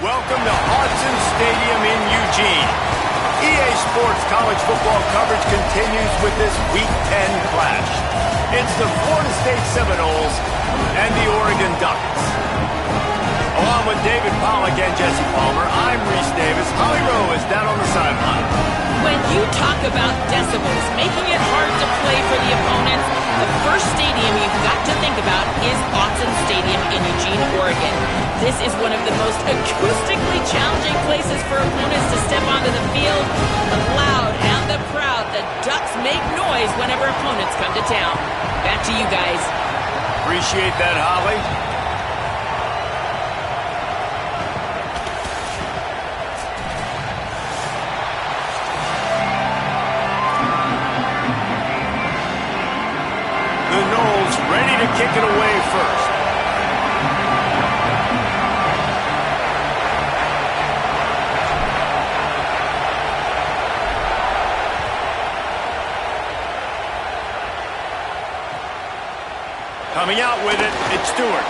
Welcome to Autzen Stadium in Eugene. EA Sports college football coverage continues with this Week 10 clash. It's the Florida State Seminoles and the Oregon Ducks. Along with David Pollack and Jesse Palmer, I'm Reese Davis. Holly Rowe is down on the sideline. When you talk about decibels, making it hard to play for the opponents, the first stadium you've got to think about is Autzen Stadium in Eugene, Oregon. This is one of the most acoustically challenging places for opponents to step onto the field. The loud and the proud, the Ducks make noise whenever opponents come to town. Back to you guys. Appreciate that, Holly. The Noles ready to kick it away first. Coming out with it, it's Stewart.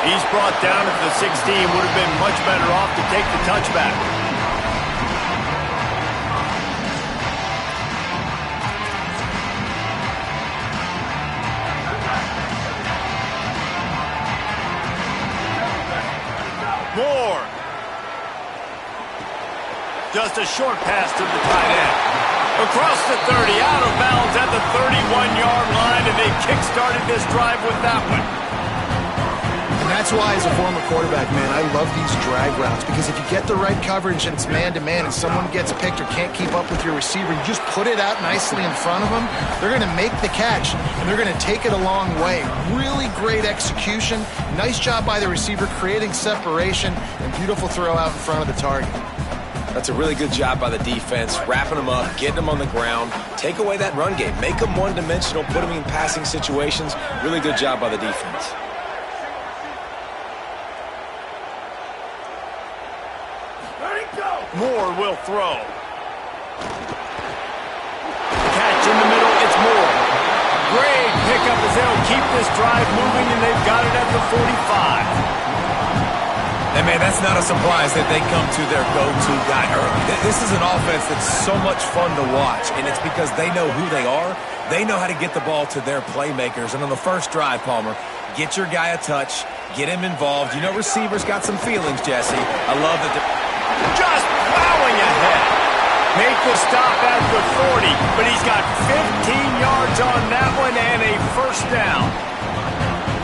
He's brought down at the 16. Would have been much better off to take the touchback. Moore. Just a short pass to the tight end. Across the 30, out of bounds at the 31-yard line, and they kick-started this drive with that one. And that's why, as a former quarterback, man, I love these drag routes, because if you get the right coverage and it's man-to-man and someone gets picked or can't keep up with your receiver, you just put it out nicely in front of them, they're going to make the catch, and they're going to take it a long way. Really great execution. Nice job by the receiver creating separation, and beautiful throw out in front of the target. That's a really good job by the defense, wrapping them up, getting them on the ground, take away that run game, make them one-dimensional, put them in passing situations. Really good job by the defense. Moore will throw. Catch in the middle, it's Moore. Great pickup as they'll keep this drive moving, and they've got it at the 45. And, man, that's not a surprise that they come to their go-to guy early. This is an offense that's so much fun to watch, and it's because they know who they are. They know how to get the ball to their playmakers. And on the first drive, Palmer, get your guy a touch, get him involved. You know receivers got some feelings, Jesse. I love that they're just plowing ahead. Make the stop at the 40, but he's got 15 yards on that one and a first down.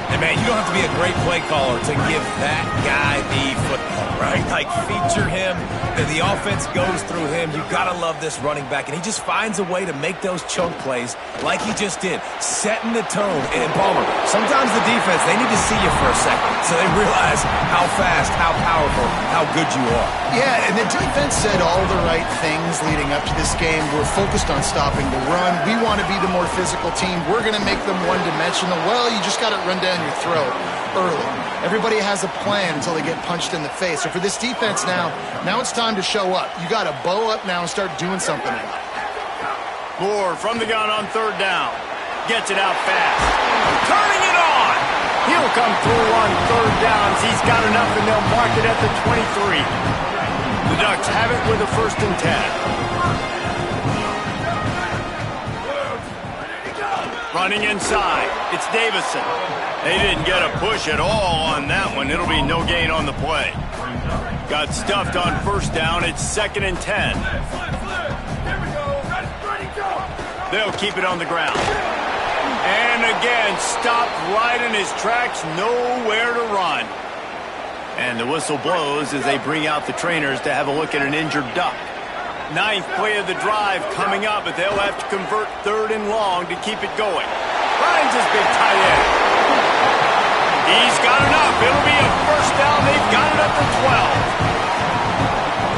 And, man, you don't have to be a great play caller to give that guy the football, right? Like, feature him. The offense goes through him. You've got to love this running back. And he just finds a way to make those chunk plays like he just did, setting the tone. And, Palmer, sometimes the defense, they need to see you for a second so they realize how fast, how powerful, how good you are. Yeah, and the defense said all the right things leading up to this game. We're focused on stopping the run. We want to be the more physical team. We're going to make them one-dimensional. Well, you just got to run down your throat early. Everybody has a plan until they get punched in the face. So for this defense now it's time to show up. You got to bow up now and start doing something. Moore from the gun on third down. Gets it out fast. Turning it on. He'll come through on third downs. He's got enough, and they'll mark it at the 23. The Ducks have it with a 1st and 10. Running inside, it's Davison. They didn't get a push at all on that one. It'll be no gain on the play. Got stuffed on 1st down. It's 2nd and 10. They'll keep it on the ground. And again, stopped right in his tracks, nowhere to run. And the whistle blows as they bring out the trainers to have a look at an injured Duck. 9th play of the drive coming up, but they'll have to convert 3rd and long to keep it going. Finds his big tight end. He's got enough. It'll be a first down. They've got it at the 12.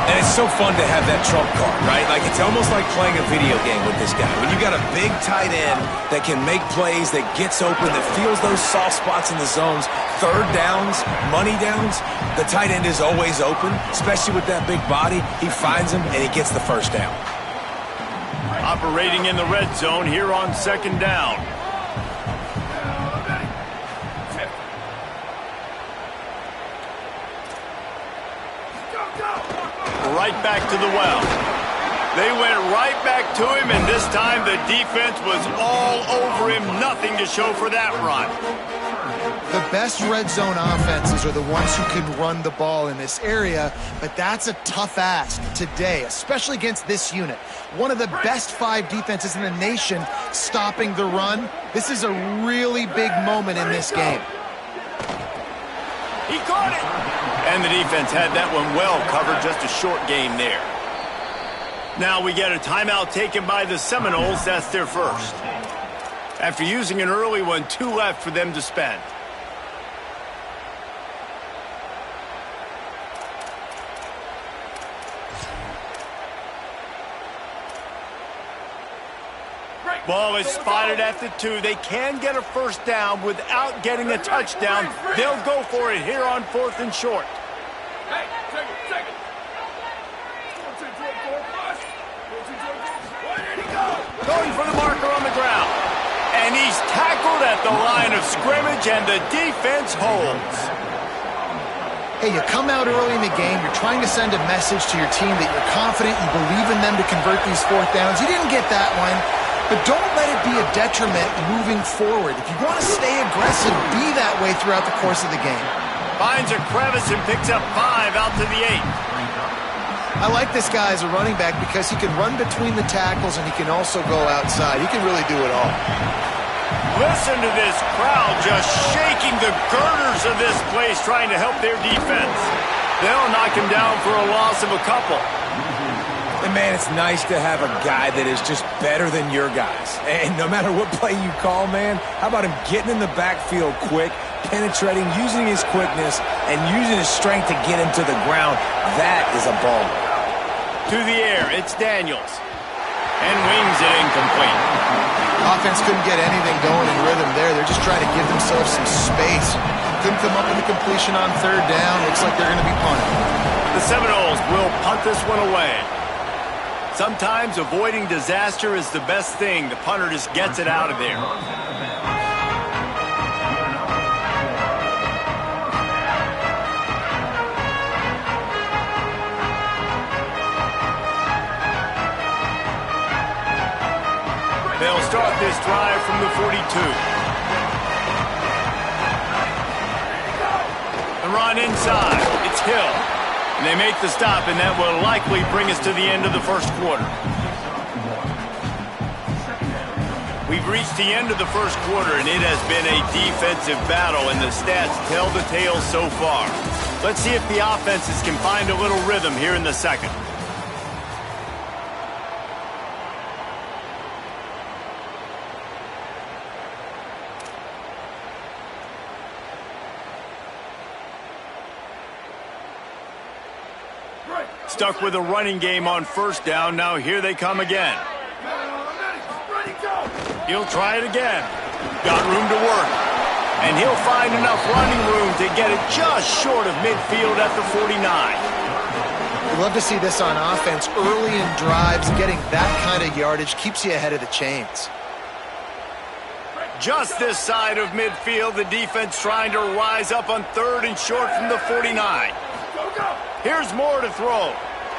And it's so fun to have that trump card, right? Like, it's almost like playing a video game with this guy. When you got a big tight end that can make plays, that gets open, that feels those soft spots in the zones, 3rd downs, money downs, the tight end is always open, especially with that big body. He finds him, and he gets the first down. Operating in the red zone here on 2nd down. Right back to the well. They went right back to him, and this time the defense was all over him. Nothing to show for that run. The best red zone offenses are the ones who can run the ball in this area, but that's a tough ask today, especially against this unit. One of the best 5 defenses in the nation stopping the run. This is a really big moment in this game. He caught it. And the defense had that one well covered, just a short game there. Now we get a timeout taken by the Seminoles. That's their first. After using an early one, 2 left for them to spend. Ball is spotted at the 2. They can get a first down without getting a touchdown. They'll go for it here on 4th and short. Hey, take it. Going for the marker on the ground. And he's tackled at the line of scrimmage, and the defense holds. Hey, you come out early in the game, you're trying to send a message to your team that you're confident, you believe in them to convert these 4th downs. You didn't get that one, but don't let it be a detriment moving forward. If you want to stay aggressive, be that way throughout the course of the game. Finds a crevice and picks up 5 out to the 8. I like this guy as a running back because he can run between the tackles and he can also go outside. He can really do it all. Listen to this crowd just shaking the girders of this place, trying to help their defense. They'll knock him down for a loss of a couple. And, man, it's nice to have a guy that is just better than your guys. And no matter what play you call, man, how about him getting in the backfield quick, penetrating, using his quickness, and using his strength to get him to the ground? That is a baller. To the air, it's Daniels. And wings it incomplete. Offense couldn't get anything going in rhythm there. They're just trying to give themselves some space. Couldn't come up with a completion on 3rd down. Looks like they're going to be punting. The Seminoles will punt this one away. Sometimes avoiding disaster is the best thing. The punter just gets it out of there. They'll start this drive from the 42. The run inside. It's Hill. And they make the stop, and that will likely bring us to the end of the first quarter. We've reached the end of the first quarter, and it has been a defensive battle, and the stats tell the tale so far. Let's see if the offenses can find a little rhythm here in the second. Stuck with a running game on 1st down. Now here they come again. He'll try it again. Got room to work. And he'll find enough running room to get it just short of midfield at the 49. We love to see this on offense. Early in drives, getting that kind of yardage keeps you ahead of the chains. Just this side of midfield, the defense trying to rise up on 3rd and short from the 49. Here's more to throw.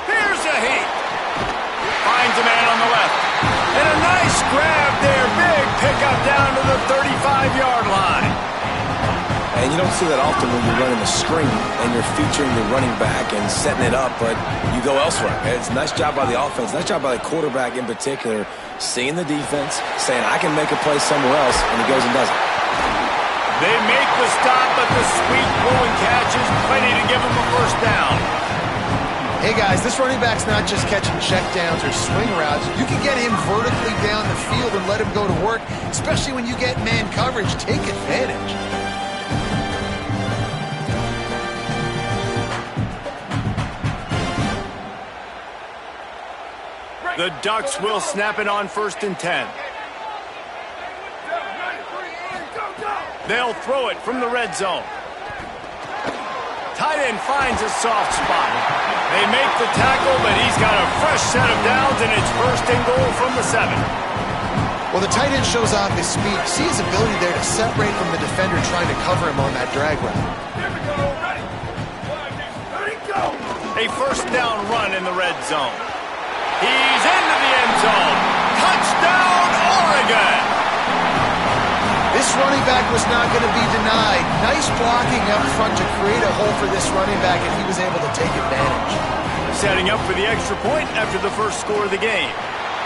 Here's a heat. Finds a man on the left. And a nice grab there. Big pickup down to the 35-yard line. And you don't see that often when you're running a screen and you're featuring the running back and setting it up, but you go elsewhere. It's a nice job by the offense, nice job by the quarterback in particular, seeing the defense, saying, I can make a play somewhere else, and he goes and does it. They make the stop, but the sweet pulling catch is plenty to give them a first down. Hey guys, this running back's not just catching checkdowns or swing routes. You can get him vertically down the field and let him go to work, especially when you get man coverage. Take advantage. The Ducks will snap it on 1st and 10. They'll throw it from the red zone. Tight end finds a soft spot. They make the tackle, but he's got a fresh set of downs, and it's 1st and goal from the 7. Well, the tight end shows off his speed. See his ability there to separate from the defender trying to cover him on that drag route. Here we go. Ready, go. A first down run in the red zone. He's into the end zone. Touchdown, Oregon! This running back was not going to be denied. Nice blocking up front to create a hole for this running back, and he was able to take advantage. Setting up for the extra point after the first score of the game.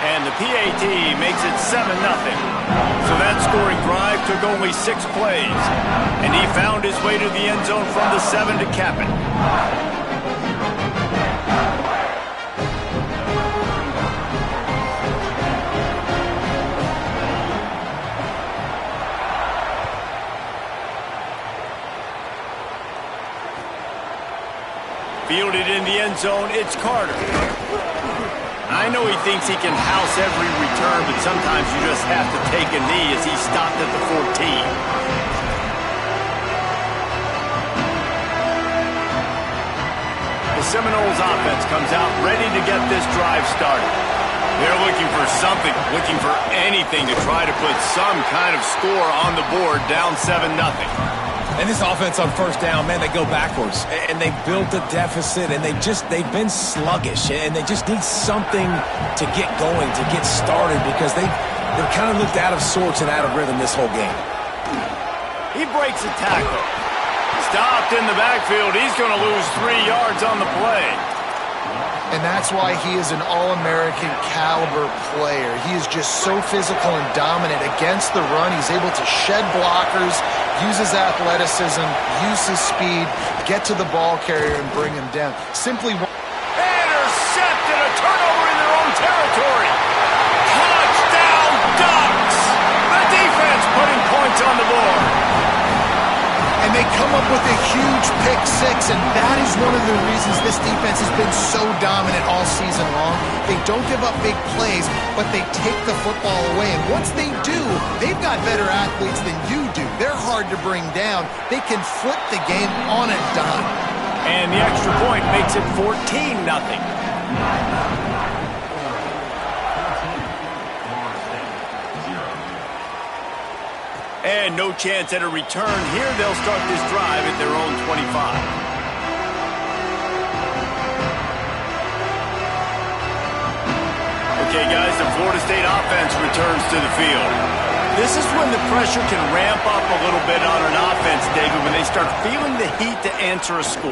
And the PAT makes it 7-0. So that scoring drive took only 6 plays. And he found his way to the end zone from the 7 to cap it. Fielded in the end zone, it's Carter. I know he thinks he can house every return, but sometimes you just have to take a knee as he stopped at the 14. The Seminoles offense comes out ready to get this drive started. They're looking for something, looking for anything to try to put some kind of score on the board, down 7-0. And this offense on first down, man, they go backwards. And they built a deficit, and they've been sluggish. And they just need something to get going, to get started, because they've kind of looked out of sorts and out of rhythm this whole game. He breaks a tackle. Stopped in the backfield. He's going to lose 3 yards on the play. And that's why he is an All-American caliber player. He is just so physical and dominant against the run. He's able to shed blockers, use his athleticism, use his speed, get to the ball carrier and bring him down. Simply intercepted, a turnover in their own territory. Touchdown, Ducks! The defense putting points on the board. and they come up with a huge pick six, and that is one of the reasons this defense has been so dominant all season long. They don't give up big plays, but they take the football away, and once they do, they've got better athletes than you do. They're hard to bring down. They can flip the game on a dime. And the extra point makes it 14-0. And no chance at a return here. They'll start this drive at their own 25. Okay, guys, the Florida State offense returns to the field. This is when the pressure can ramp up a little bit on an offense, David, when they start feeling the heat to answer a score.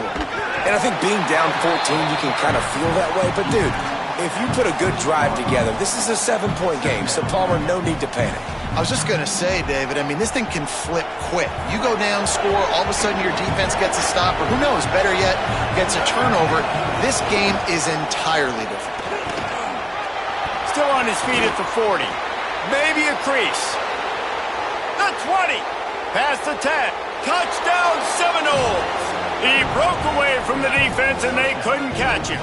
And I think being down 14, you can kind of feel that way. But, dude, if you put a good drive together, this is a 7-point game, so, Palmer, no need to panic. I was just going to say, David, I mean, this thing can flip quick. You go down, score, all of a sudden your defense gets a stop, or who knows, better yet, gets a turnover. This game is entirely different. Still on his feet at the 40. Maybe a crease. The 20. Past the 10. Touchdown, Seminoles. He broke away from the defense, and they couldn't catch him.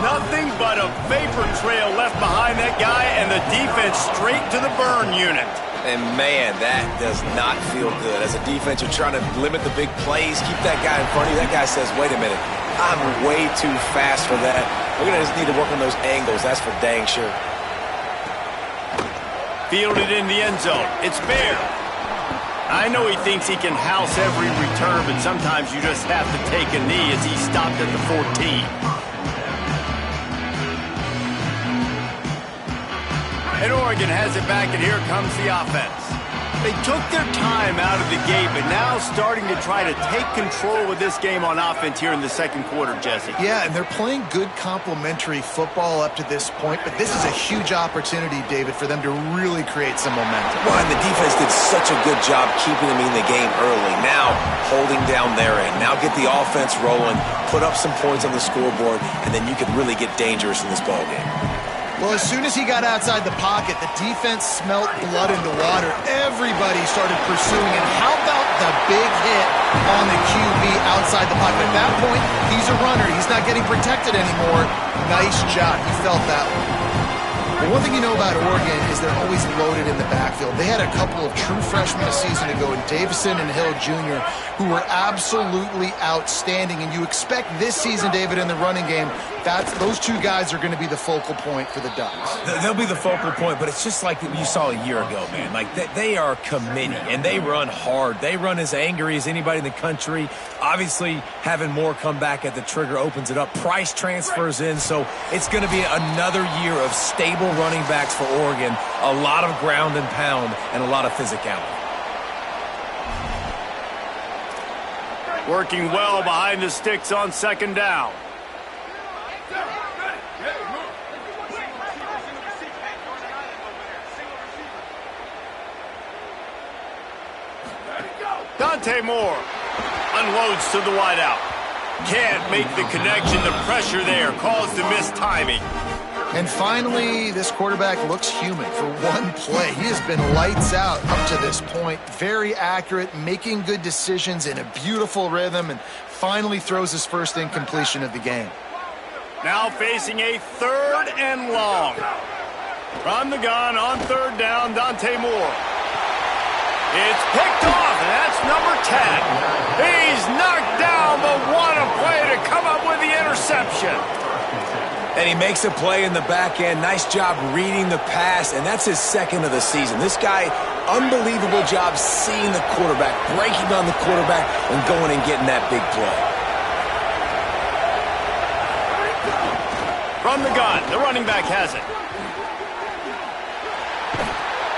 Nothing but a vapor trail left behind that guy, and the defense straight to the burn unit. And, man, that does not feel good. As a defense, you're trying to limit the big plays, keep that guy in front of you. That guy says, wait a minute, I'm way too fast for that. We're going to just need to work on those angles. That's for dang sure. Fielded in the end zone. It's Bear. I know he thinks he can house every return, but sometimes you just have to take a knee as he stopped at the 14. And Oregon has it back, and here comes the offense. They took their time out of the gate, but now starting to try to take control of this game on offense here in the second quarter, Jesse. Yeah, and they're playing good complementary football up to this point, but this is a huge opportunity, David, for them to really create some momentum. Well, and the defense did such a good job keeping them in the game early. Now, holding down their end. Now get the offense rolling, put up some points on the scoreboard, and then you can really get dangerous in this ballgame. Well, as soon as he got outside the pocket, the defense smelt blood into water. Everybody started pursuing. And how about the big hit on the QB outside the pocket? At that point, he's a runner. He's not getting protected anymore. Nice job. He felt that one. But one thing you know about Oregon is they're always loaded in the backfield. They had a couple of true freshmen a season ago in Davison and Hill Jr. who were absolutely outstanding. And you expect this season, David, in the running game, those two guys are going to be the focal point for the Ducks. They'll be the focal point, but it's just like you saw a year ago, man. Like, they are committed, and they run hard. They run as angry as anybody in the country. Obviously, having Moore come back at the trigger opens it up. Price transfers in, so it's going to be another year of stable running backs for Oregon. A lot of ground and pound and a lot of physicality. Working well behind the sticks on second down. Dante Moore unloads to the wideout. Can't make the connection. The pressure there caused the missed timing. And finally, this quarterback looks human for one play. He has been lights out up to this point. Very accurate, making good decisions in a beautiful rhythm, and finally throws his first incompletion of the game. Now facing a 3rd and long. From the gun on 3rd down, Dante Moore. It's picked off, and that's number 10. He's knocked down, but what a play to come up with the interception. And he makes a play in the back end. Nice job reading the pass, and that's his 2nd of the season. This guy, unbelievable job seeing the quarterback, breaking on the quarterback, and going and getting that big play. From the gun, the running back has it.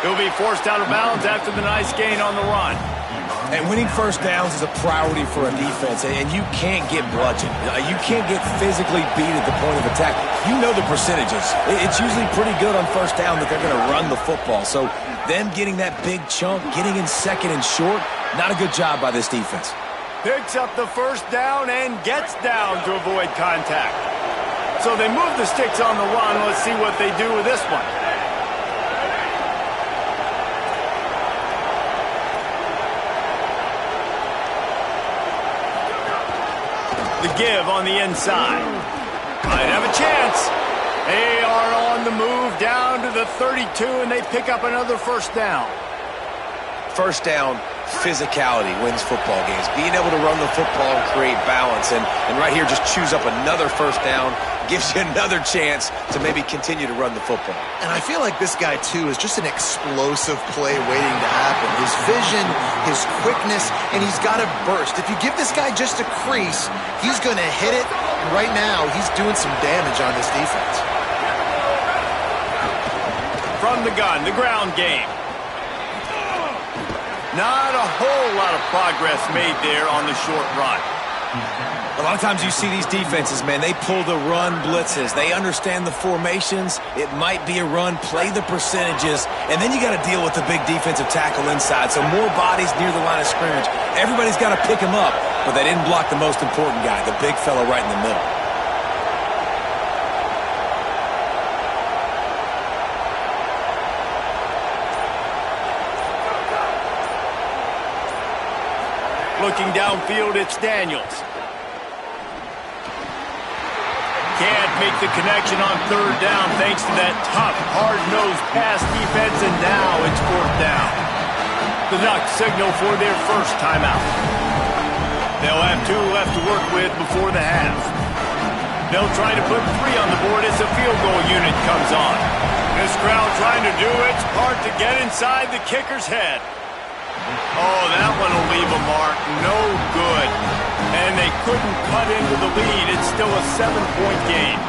He'll be forced out of bounds after the nice gain on the run. And winning first downs is a priority for a defense, and you can't get bludgeoned. You can't get physically beat at the point of attack. You know the percentages. It's usually pretty good on first down that they're going to run the football. So them getting that big chunk, getting in 2nd and short, not a good job by this defense. Picks up the first down and gets down to avoid contact. So they move the sticks on the run. Let's see what they do with this one. The give on the inside. Might have a chance. They are on the move down to the 32, and they pick up another first down. First down, physicality wins football games. Being able to run the football and create balance. And right here, just choose up another first down, gives you another chance to maybe continue to run the football. And I feel like this guy, too, is just an explosive play waiting to happen. His vision, his quickness, and he's got a burst. If you give this guy just a crease, he's going to hit it. And right now, he's doing some damage on this defense. From the gun, the ground game. Not a whole lot of progress made there on the short run. A lot of times you see these defenses, man, they pull the run blitzes. They understand the formations. It might be a run, play the percentages, and then you got to deal with the big defensive tackle inside. So more bodies near the line of scrimmage. Everybody's got to pick him up, but they didn't block the most important guy, the big fella right in the middle. Looking downfield, it's Daniels. Can't make the connection on 3rd down thanks to that tough, hard-nosed pass defense, and now it's 4th down. The Ducks signal for their first timeout. They'll have 2 left to work with before the half. They'll try to put 3 on the board as the field goal unit comes on. This crowd trying to do its part to get inside the kicker's head. Oh, that one will leave a mark. No good. And they couldn't cut into the lead. It's still a 7-point game.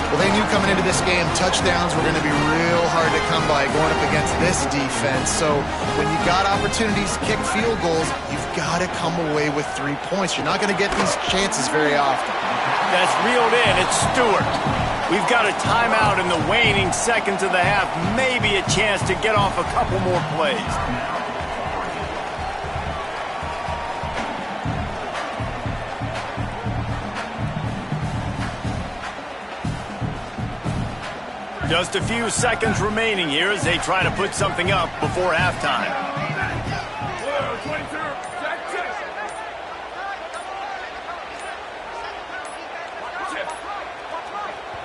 Well, they knew coming into this game touchdowns were going to be real hard to come by going up against this defense. So when you got opportunities to kick field goals, you've got to come away with 3 points. You're not going to get these chances very often. That's reeled in. It's Stewart. We've got a timeout in the waning seconds of the half. Maybe a chance to get off a couple more plays. Just a few seconds remaining here as they try to put something up before halftime.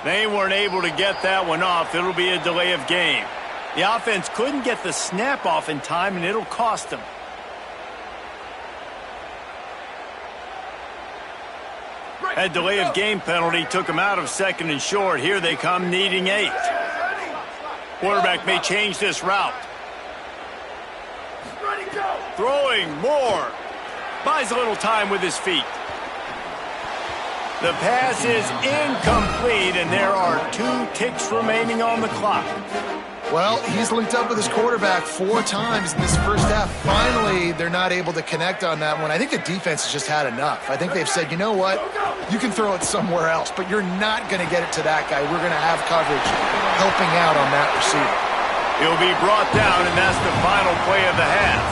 They weren't able to get that one off. It'll be a delay of game. The offense couldn't get the snap off in time, and it'll cost them. That delay of game penalty took them out of 2nd and short. Here they come, needing 8. Quarterback may change this route. Throwing more. Buys a little time with his feet. The pass is incomplete, and there are 2 ticks remaining on the clock. Well, he's linked up with his quarterback 4 times in this first half. Finally, they're not able to connect on that one. I think the defense has just had enough. I think they've said, you know what? You can throw it somewhere else, but you're not going to get it to that guy. We're going to have coverage helping out on that receiver. He'll be brought down, and that's the final play of the half.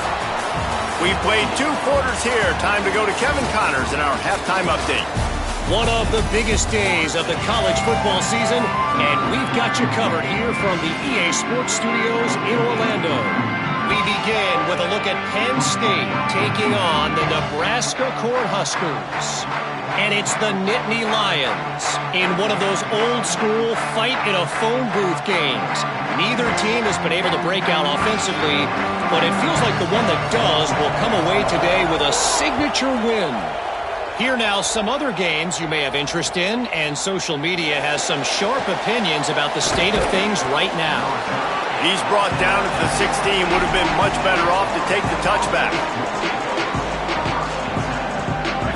We've played 2 quarters here. Time to go to Kevin Connors in our halftime update. One of the biggest days of the college football season, and we've got you covered here from the EA Sports Studios in Orlando. We begin with a look at Penn State taking on the Nebraska Cornhuskers. And it's the Nittany Lions in one of those old-school fight-in-a-phone booth games. Neither team has been able to break out offensively, but it feels like the one that does will come away today with a signature win. Here now, some other games you may have interest in, and social media has some sharp opinions about the state of things right now. He's brought down at the 16, would have been much better off to take the touchback.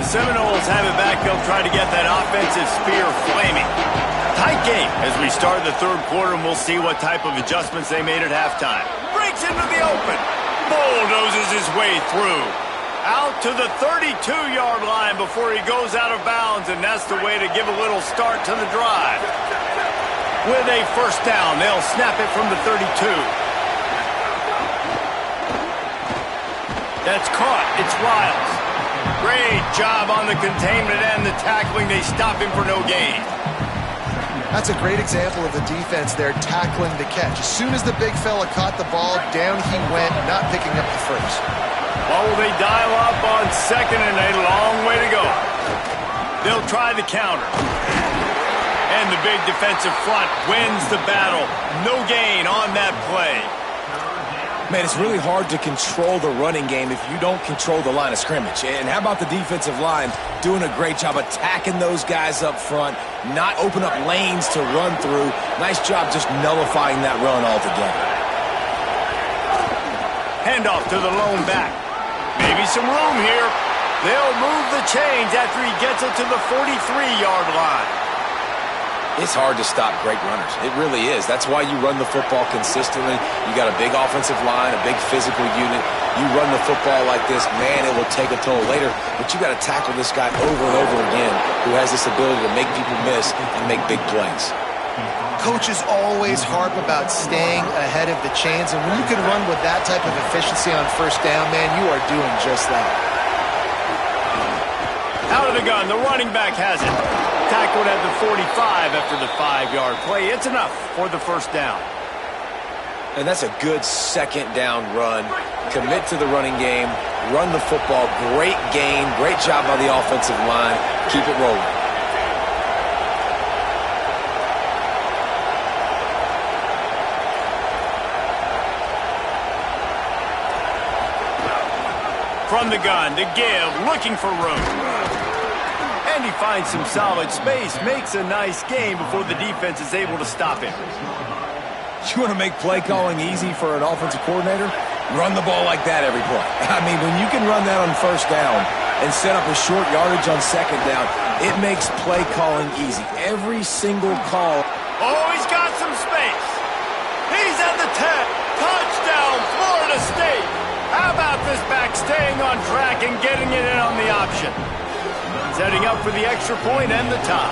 The Seminoles have it back. They'll try to get that offensive spear flaming. Tight game as we start the 3rd quarter, and we'll see what type of adjustments they made at halftime. Breaks into the open. Bulldozes his way through. Out to the 32-yard line before he goes out of bounds, and that's the way to give a little start to the drive. With a first down, they'll snap it from the 32. That's caught. It's Wiles. Great job on the containment and the tackling. They stop him for no gain. That's a great example of the defense there tackling the catch. As soon as the big fella caught the ball, down he went, not picking up the first. Well, will they dial up on 2nd and a long way to go? They'll try the counter. And the big defensive front wins the battle. No gain on that play. Man, it's really hard to control the running game if you don't control the line of scrimmage. And how about the defensive line doing a great job attacking those guys up front, not open up lanes to run through. Nice job just nullifying that run altogether. Handoff to the lone back. Maybe some room here. They'll move the chains after he gets it to the 43-yard line. It's hard to stop great runners. It really is. That's why you run the football consistently. You got a big offensive line, a big physical unit. You run the football like this, man, it will take a toll later. But you got to tackle this guy over and over again who has this ability to make people miss and make big plays. Coaches always harp about staying ahead of the chains, and when you can run with that type of efficiency on first down, man, you are doing just that. Out of the gun, the running back has it. Tackled at the 45 after the 5-yard play. It's enough for the first down. And that's a good second down run. Commit to the running game, run the football, great gain, great job by the offensive line. Keep it rolling. From the gun to give, looking for room. And he finds some solid space, makes a nice gain before the defense is able to stop him. You want to make play calling easy for an offensive coordinator? Run the ball like that every play. I mean, when you can run that on first down and set up a short yardage on second down, it makes play calling easy. Every single call. Oh, he's got some space. He's at the 10. Touchdown, Florida State. How about this back staying on track and getting it in on the option? Setting up for the extra point and the tie.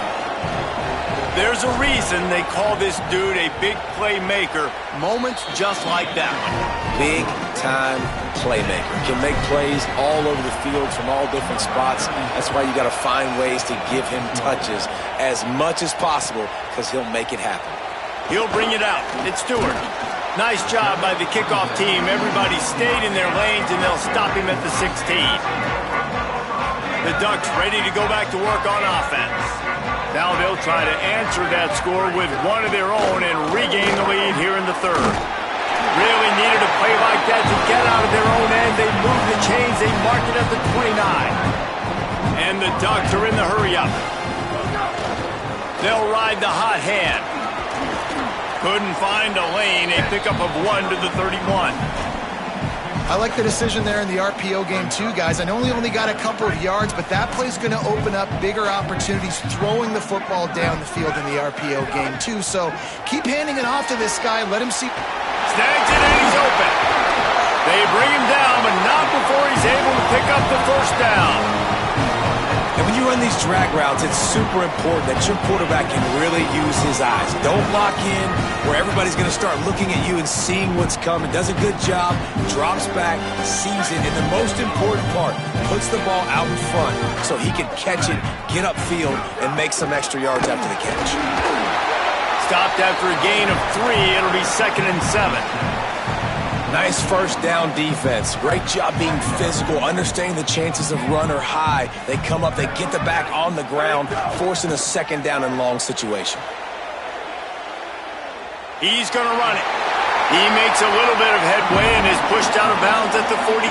There's a reason they call this dude a big playmaker. Moments just like that one. Big-time playmaker. Can make plays all over the field from all different spots. That's why you got to find ways to give him touches as much as possible because he'll make it happen. He'll bring it out. It's Stewart. Nice job by the kickoff team. Everybody stayed in their lanes, and they'll stop him at the 16. The Ducks ready to go back to work on offense. Now they'll try to answer that score with one of their own and regain the lead here in the third. Really needed a play like that to get out of their own end. They move the chains. They mark it at the 29. And the Ducks are in the hurry-up. They'll ride the hot hand. Couldn't find a lane. A pickup of 1 to the 31. I like the decision there in the RPO game too, guys. I know he only got a couple of yards, but that play's going to open up bigger opportunities throwing the football down the field in the RPO game too. So keep handing it off to this guy. Let him see. Snags it and he's open. They bring him down, but not before he's able to pick up the first down. And when you run these drag routes, it's super important that your quarterback can really use his eyes. Don't lock in where everybody's going to start looking at you and seeing what's coming. Does a good job, drops back, sees it, and the most important part, puts the ball out in front so he can catch it, get upfield, and make some extra yards after the catch. Stopped after a gain of 3. It'll be 2nd and 7. Nice first down defense. Great job being physical, understanding the chances of run are high. They come up, they get the back on the ground, forcing a 2nd down and long situation. He's going to run it. He makes a little bit of headway and is pushed out of bounds at the 43.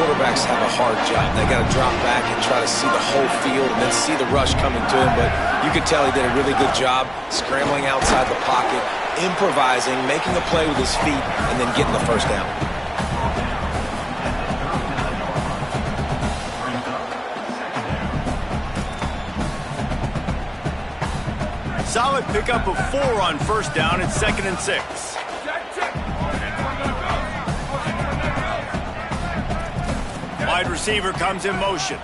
Quarterbacks have a hard job. They got to drop back and try to see the whole field and then see the rush coming to him. But you could tell he did a really good job scrambling outside the pocket, improvising, making a play with his feet, and then getting the first down. Solid pickup of 4 on first down. It's 2nd and 6. Wide receiver comes in motion.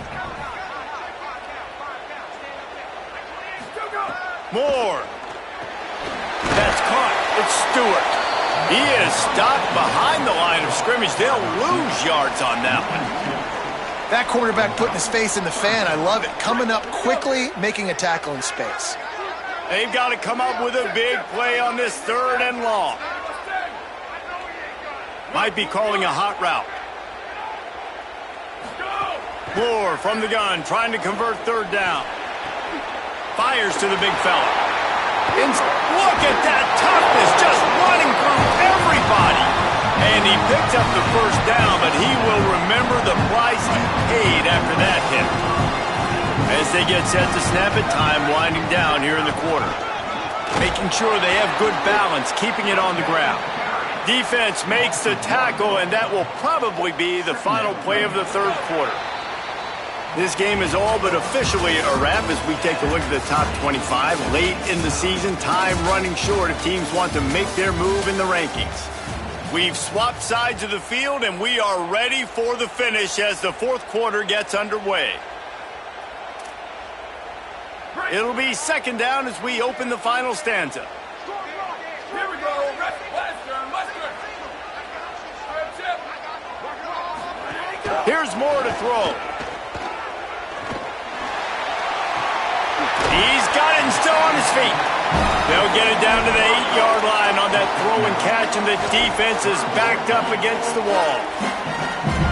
Moore. That's caught. It's Stewart. He is stopped behind the line of scrimmage. They'll lose yards on that one. That quarterback putting his face in the fan. I love it. Coming up quickly, making a tackle in space. They've got to come up with a big play on this 3rd and long. Might be calling a hot route. Moore from the gun, trying to convert 3rd down. Fires to the big fella. Look at that toughness, just running through everybody. And he picked up the first down, but he will remember the price he paid after that hit. As they get set to snap it, time winding down here in the quarter. Making sure they have good balance, keeping it on the ground. Defense makes the tackle, and that will probably be the final play of the 3rd quarter. This game is all but officially a wrap as we take a look at the top 25. Late in the season, time running short if teams want to make their move in the rankings. We've swapped sides of the field, and we are ready for the finish as the 4th quarter gets underway. It'll be 2nd down as we open the final stanza. Here we go. Last turn. Here's Moore to throw. He's got it and still on his feet. They'll get it down to the 8-yard line on that throw and catch, and the defense is backed up against the wall.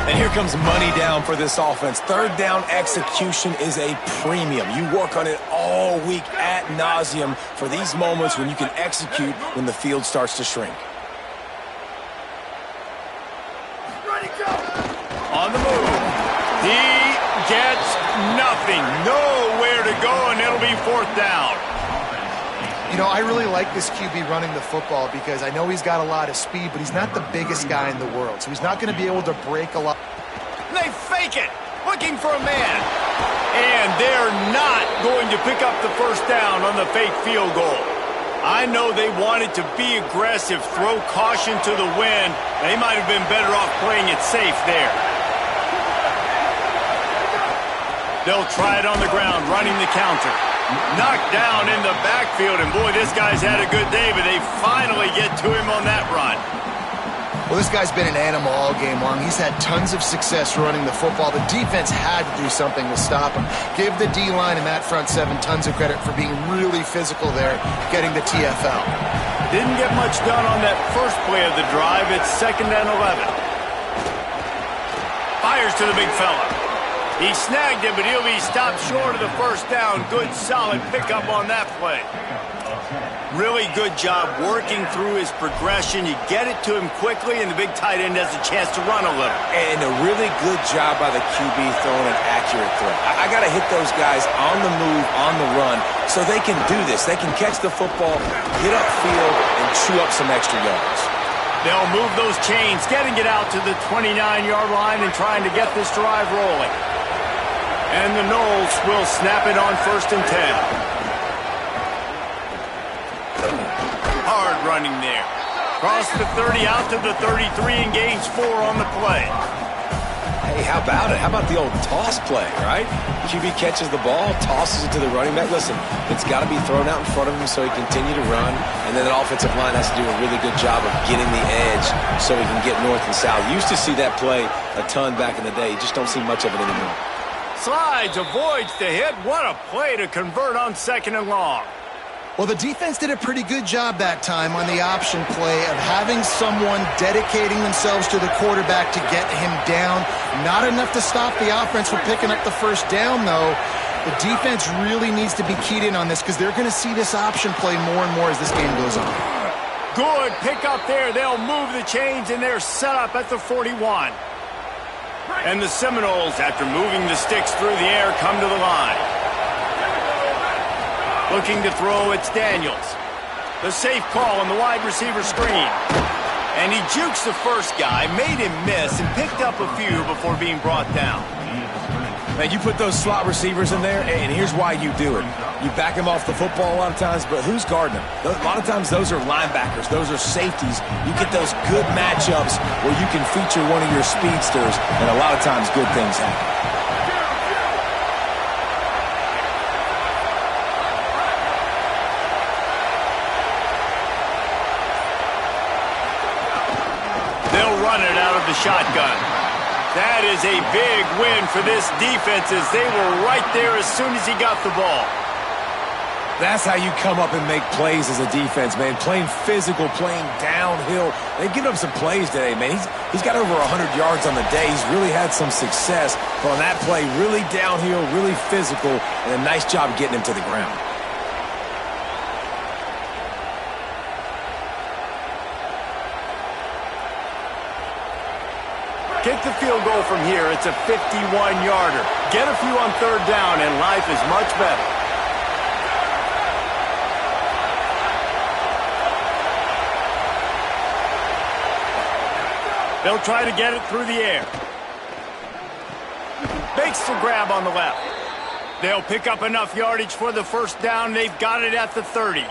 And here comes money down for this offense. 3rd down execution is a premium. You work on it all week ad nauseum for these moments when you can execute when the field starts to shrink. On the move. He gets nothing. Nowhere to go, and it'll be 4th down. You know, I really like this QB running the football because I know he's got a lot of speed, but he's not the biggest guy in the world, so he's not going to be able to break a lot. They fake it, looking for a man. And they're not going to pick up the first down on the fake field goal. I know they wanted to be aggressive, throw caution to the wind. They might have been better off playing it safe there. They'll try it on the ground, running the counter. Knocked down in the backfield, and boy, this guy's had a good day, but they finally get to him on that run. Well, this guy's been an animal all game long. He's had tons of success running the football. The defense had to do something to stop him. Give the D-line and that front 7 tons of credit for being really physical there, getting the TFL. Didn't get much done on that first play of the drive. It's 2nd and 11. Fires to the big fella. He snagged it, but he'll be stopped short of the first down. Good, solid pickup on that play. Really good job working through his progression. You get it to him quickly, and the big tight end has a chance to run a little. And a really good job by the QB throwing an accurate throw. I got to hit those guys on the move, on the run, so they can do this. They can catch the football, get upfield, and chew up some extra yards. They'll move those chains, getting it out to the 29-yard line and trying to get this drive rolling. And the Noles will snap it on 1st and 10. Hard running there. Cross the 30 out to the 33 and gains 4 on the play. Hey, how about it? How about the old toss play, right? QB catches the ball, tosses it to the running back. Listen, it's got to be thrown out in front of him so he can continue to run, and then the offensive line has to do a really good job of getting the edge so he can get north and south. Used to see that play a ton back in the day. You just don't see much of it anymore. Slides, avoids the hit. What a play to convert on 2nd and long. Well, the defense did a pretty good job that time on the option play of having someone dedicating themselves to the quarterback to get him down. Not enough to stop the offense from picking up the first down, though. The defense really needs to be keyed in on this because they're going to see this option play more and more as this game goes on. Good pick up there. They'll move the chains, and they're set up at the 41. And the Seminoles, after moving the sticks through the air, come to the line. Looking to throw, it's Daniels. The safe call on the wide receiver screen. And he jukes the first guy, made him miss, and picked up a few before being brought down. Man, you put those slot receivers in there, and here's why you do it. You back them off the football a lot of times, but who's guarding them? A lot of times those are linebackers. Those are safeties. You get those good matchups where you can feature one of your speedsters, and a lot of times good things happen. The shotgun. That is a big win for this defense as they were right there as soon as he got the ball. That's how you come up and make plays as a defense, man. Playing physical, playing downhill. They've given up some plays today, man. He's got over 100 yards on the day. He's really had some success. But on that play, really downhill, really physical, and a nice job getting him to the ground. Kick the field goal from here. It's a 51-yarder. Get a few on 3rd down, and life is much better. They'll try to get it through the air. Makes the grab on the left. They'll pick up enough yardage for the first down. They've got it at the 30.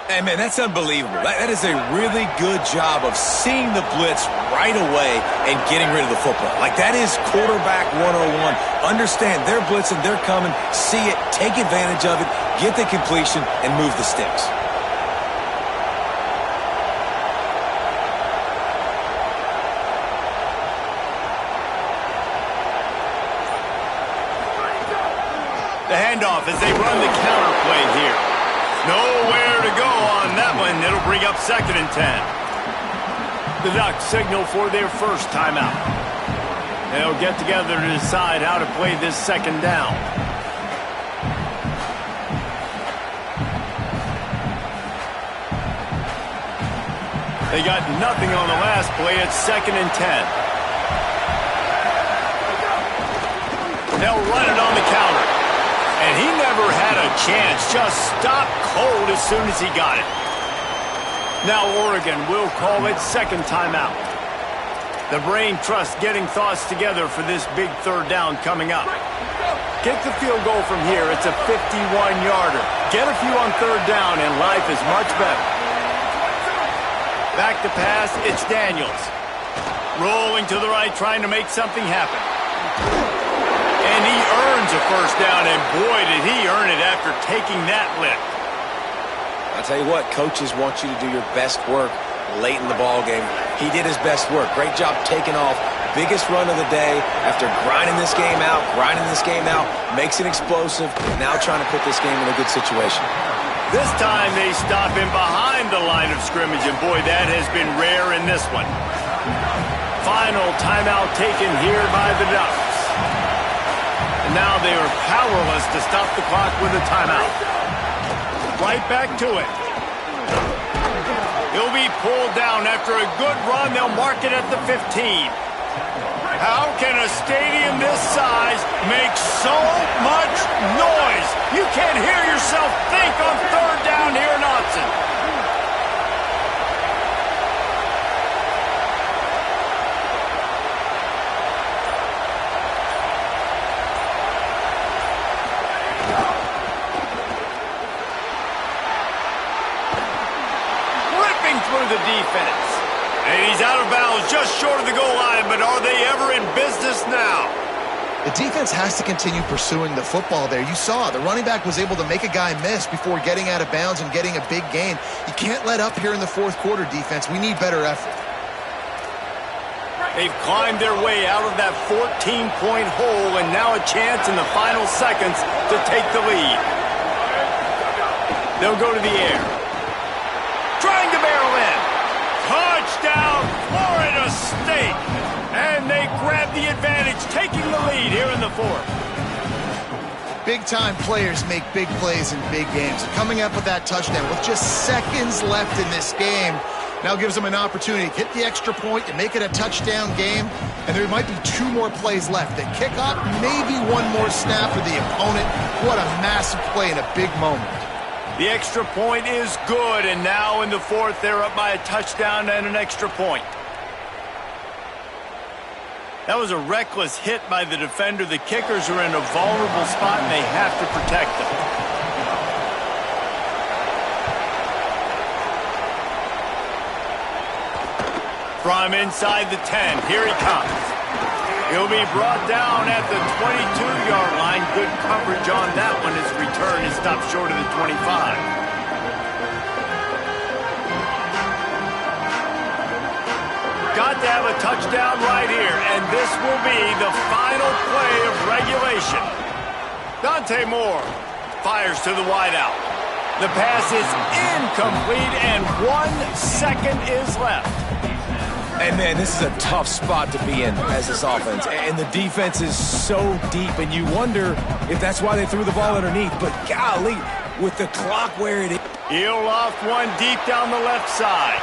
Hey, man, that's unbelievable. That is a really good job of seeing the blitz right away and getting rid of the football. Like, that is quarterback 101. Understand they're blitzing, they're coming, see it, take advantage of it, get the completion, and move the sticks. The handoff as they run the counter play here. Nowhere to go on that one. It'll bring up 2nd and 10. The Ducks signal for their first timeout. They'll get together to decide how to play this 2nd down. They got nothing on the last play. It's 2nd and 10. They'll run it on the counter. And he never had a chance. Just stopped cold as soon as he got it. Now Oregon will call it 2nd timeout. The brain trust getting thoughts together for this big 3rd down coming up. Kick the field goal from here. It's a 51-yarder. Get a few on 3rd down, and life is much better. Back to pass, it's Daniels. Rolling to the right, trying to make something happen. And he earns a first down, and boy, did he earn it after taking that lift. I'll tell you what, coaches want you to do your best work late in the ball game. He did his best work. Great job taking off. Biggest run of the day after grinding this game out, makes it explosive, now trying to put this game in a good situation. This time they stop him behind the line of scrimmage, and boy, that has been rare in this one. Final timeout taken here by the Ducks. now they are powerless to stop the clock with a timeout. Right back to it. He'll be pulled down after a good run. They'll mark it at the 15. How can a stadium this size make so much noise? You can't hear yourself think on third down here in Autzen. Through the defense. And he's out of bounds just short of the goal line, but are they ever in business now? The defense has to continue pursuing the football there. You saw the running back was able to make a guy miss before getting out of bounds and getting a big gain. You can't let up here in the fourth quarter, defense. We need better effort. They've climbed their way out of that 14-point hole, and now a chance in the final seconds to take the lead. They'll go to the air. Trying to barrel in. Touchdown, Florida State. And they grab the advantage, taking the lead here in the fourth. Big-time players make big plays in big games. Coming up with that touchdown with just seconds left in this game now gives them an opportunity to hit the extra point and make it a touchdown game. And there might be 2 more plays left. They kick off, maybe 1 more snap for the opponent. What a massive play in a big moment. The extra point is good, and now in the fourth, they're up by a touchdown and an extra point. That was a reckless hit by the defender. The kickers are in a vulnerable spot, and they have to protect them. From inside the 10, here he comes. He'll be brought down at the 22-yard line. Good coverage on that one. His return is stopped short of the 25. Got to have a touchdown right here, and this will be the final play of regulation. Dante Moore fires to the wideout. The pass is incomplete, and 1 second is left. And, man, this is a tough spot to be in as this offense. And the defense is so deep, and you wonder if that's why they threw the ball underneath. But, golly, with the clock where it is. He'll loft one deep down the left side.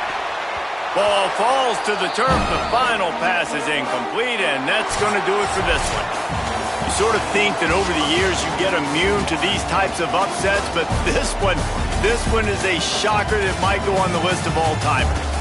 Ball falls to the turf. The final pass is incomplete, and that's going to do it for this one. You sort of think that over the years you get immune to these types of upsets, but this one is a shocker that might go on the list of all-timers.